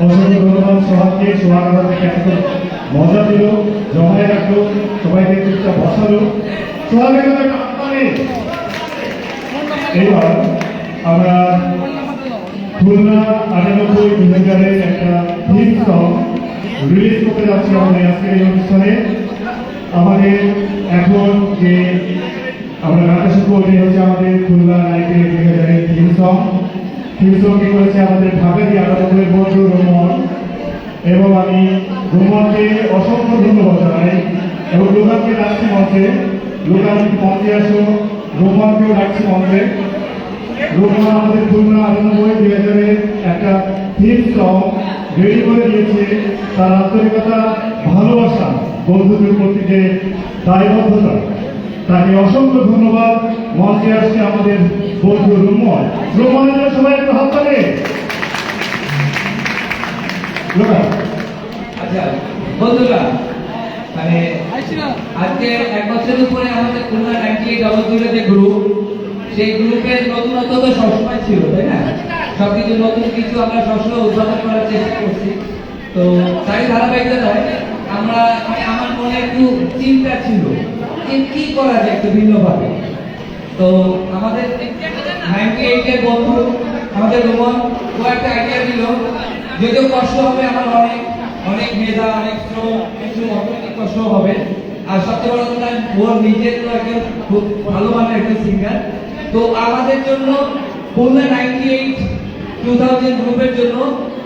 অসংখ্য ধন্যবাদ সবাইকে। সোহাগ থেকে এত মজা দিল, জমায় রাখলো, সবাইকে চুপচাপ বসালো। সোহাগের জন্য একটা হাততালি। এবার আমরা খুলনা 98-2000 একটা থিম সং রিলিজ করতে যাচ্ছি আমাদের আজকের এই অনুষ্ঠানে। আমাদের এখন যে আমরা গানটা শুরু করবো হচ্ছে আমাদের খুলনা 98-2000 থিম সং। থিম সংটি করেছে আমাদের ঢাকা দিয়ে 98 বন্ধু রোমন, এবং আমি রোমনকে অসংখ্য ধন্যবাদ জানাই এবং লোকালকে ডাকছি মঞ্চে। লোকাল মঞ্চে আসো, রোমনকেও ডাকছি মঞ্চে। রোমন আমাদের খুলনা 98-2000 একটা থিম সং রেডি করে দিয়েছে। তার আন্তরিকতা, ভালোবাসা, বন্ধুদের প্রতি যে দায়বদ্ধতা, তাকে অসংখ্য ধন্যবাদ। মঞ্চে আসছে আমাদের বন্ধু রোমন। রোমনের জন্য সবাই একটু হাত তালে। আচ্ছা বন্ধুরা, মানে আজকে এক বছরের উপরে আমাদের খুলনা 98-00 যে গ্রুপ, সেই গ্রুপের নতুনত্ব তো সবসময় ছিল, তাই না? সবকিছু নতুন কিছু আমরা সবসময় উদ্ভাবন করার চেষ্টা করছি। তো তাই ধারাবাহিকতায় আমরা আমার মনে একটু চিন্তা ছিল যে কি করা যায় একটু ভিন্নভাবে। তো আমাদের 98-এর বন্ধু আমাদের রোমন ও একটা আইডিয়া দিল, যদিও কষ্ট হবে, আমার অনেক অনেক মেধা, অনেক শ্রম, কিছু অর্থনৈতিক কষ্ট হবে। আর সবচেয়ে বড় কথা, ওর নিজের তো একজন খুব ভালো মানের একজন সিঙ্গার। তো আমাদের জন্য খুলনা 98-2000 গ্রুপের জন্য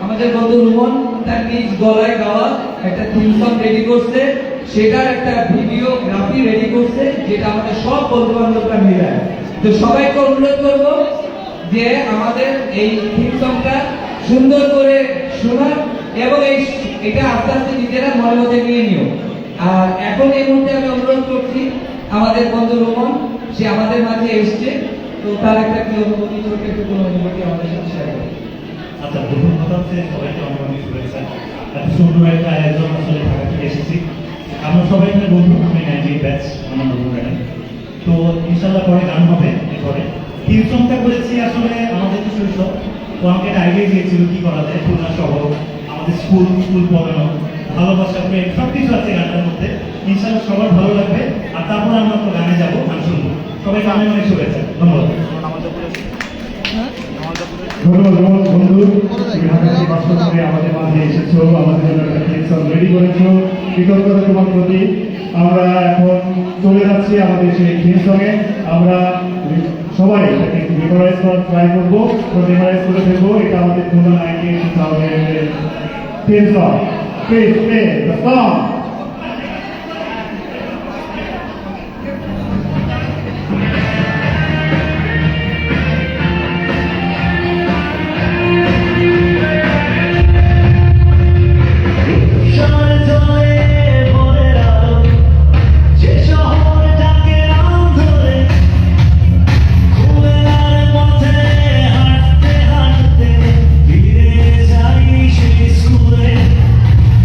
আমাদের বন্ধু রোমন তার নিজ গলায় গাওয়া একটা থিম সং রেডি করছে, সেটার একটা ভিডিওগ্রাফি রেডি করছে, যেটা আমাদের সব বন্ধু বান্ধবরা মিলায়। তো সবাইকে অনুরোধ করব যে আমাদের এই থিম সংটা সুন্দর করে শোনার এবং এটা আস্তে আস্তে নিজেরা মনে মধ্যে নিয়ে নিও। আর এখন এই মুহূর্তে আমি অনুরোধ করছি আমাদের বন্ধু রোমন, সে আমাদের মাঝে এসছে, তো তার একটা কি অনুভূতি, ছোট একটু কোনো অনুভূতি আমাদের সাথে শেয়ার করবে। আচ্ছা, প্রথম কথা হচ্ছে সবাইকে অনেক অনেক শুভেচ্ছা। এত সুন্দর একটা আয়োজন আসলে ঢাকা থেকে এসেছি। আমরা সবাই এখানে বন্ধু, আমি 98 ব্যাচ, আমার বন্ধু ম্যাডাম। তো ইনশাল্লাহ পরে গান হবে। এরপরে থিম সংটা করেছি আসলে আমাদের তো শৈশব। তো আমাকে একটা আইডিয়া দিয়েছিল কি করা যায়। খুলনা শহর, আমাদের স্কুল পড়ানো, ভালোবাসা, প্রেম সবকিছু আছে গানটার মধ্যে। ইনশাল্লাহ সবার ভালো লাগবে। আর তারপরে আমরা তো গানে যাবো, গান শুনবো। সবাই গানে অনেক শুভেচ্ছা। ধন্যবাদ। ধন্যবাদ বন্ধু, তুমি ঢাকা থেকে কষ্ট করে আমাদের মাঝে এসেছো, আমাদের জন্য একটা থিম সং রেডি করেছো। কৃতজ্ঞতা তোমার প্রতি। আমরা এখন চলে যাচ্ছি আমাদের সেই থিম সঙ্গে। আমরা সবাই এটাকে একটু মেমোরাইজ করার ট্রাই করবো, মেমোরাইজ করে ফেলবো। এটা আমাদের Khulna 98-2000 theme song. Please play the song.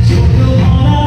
ছোট ভরা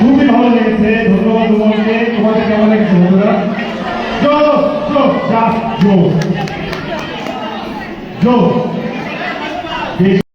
খুবই ভালো লেগেছে, ধন্যবাদ তোমাকে। তোমাদের কেমন লেগেছে বন্ধুরা? জোস জোস জাস্ট জোস জোস।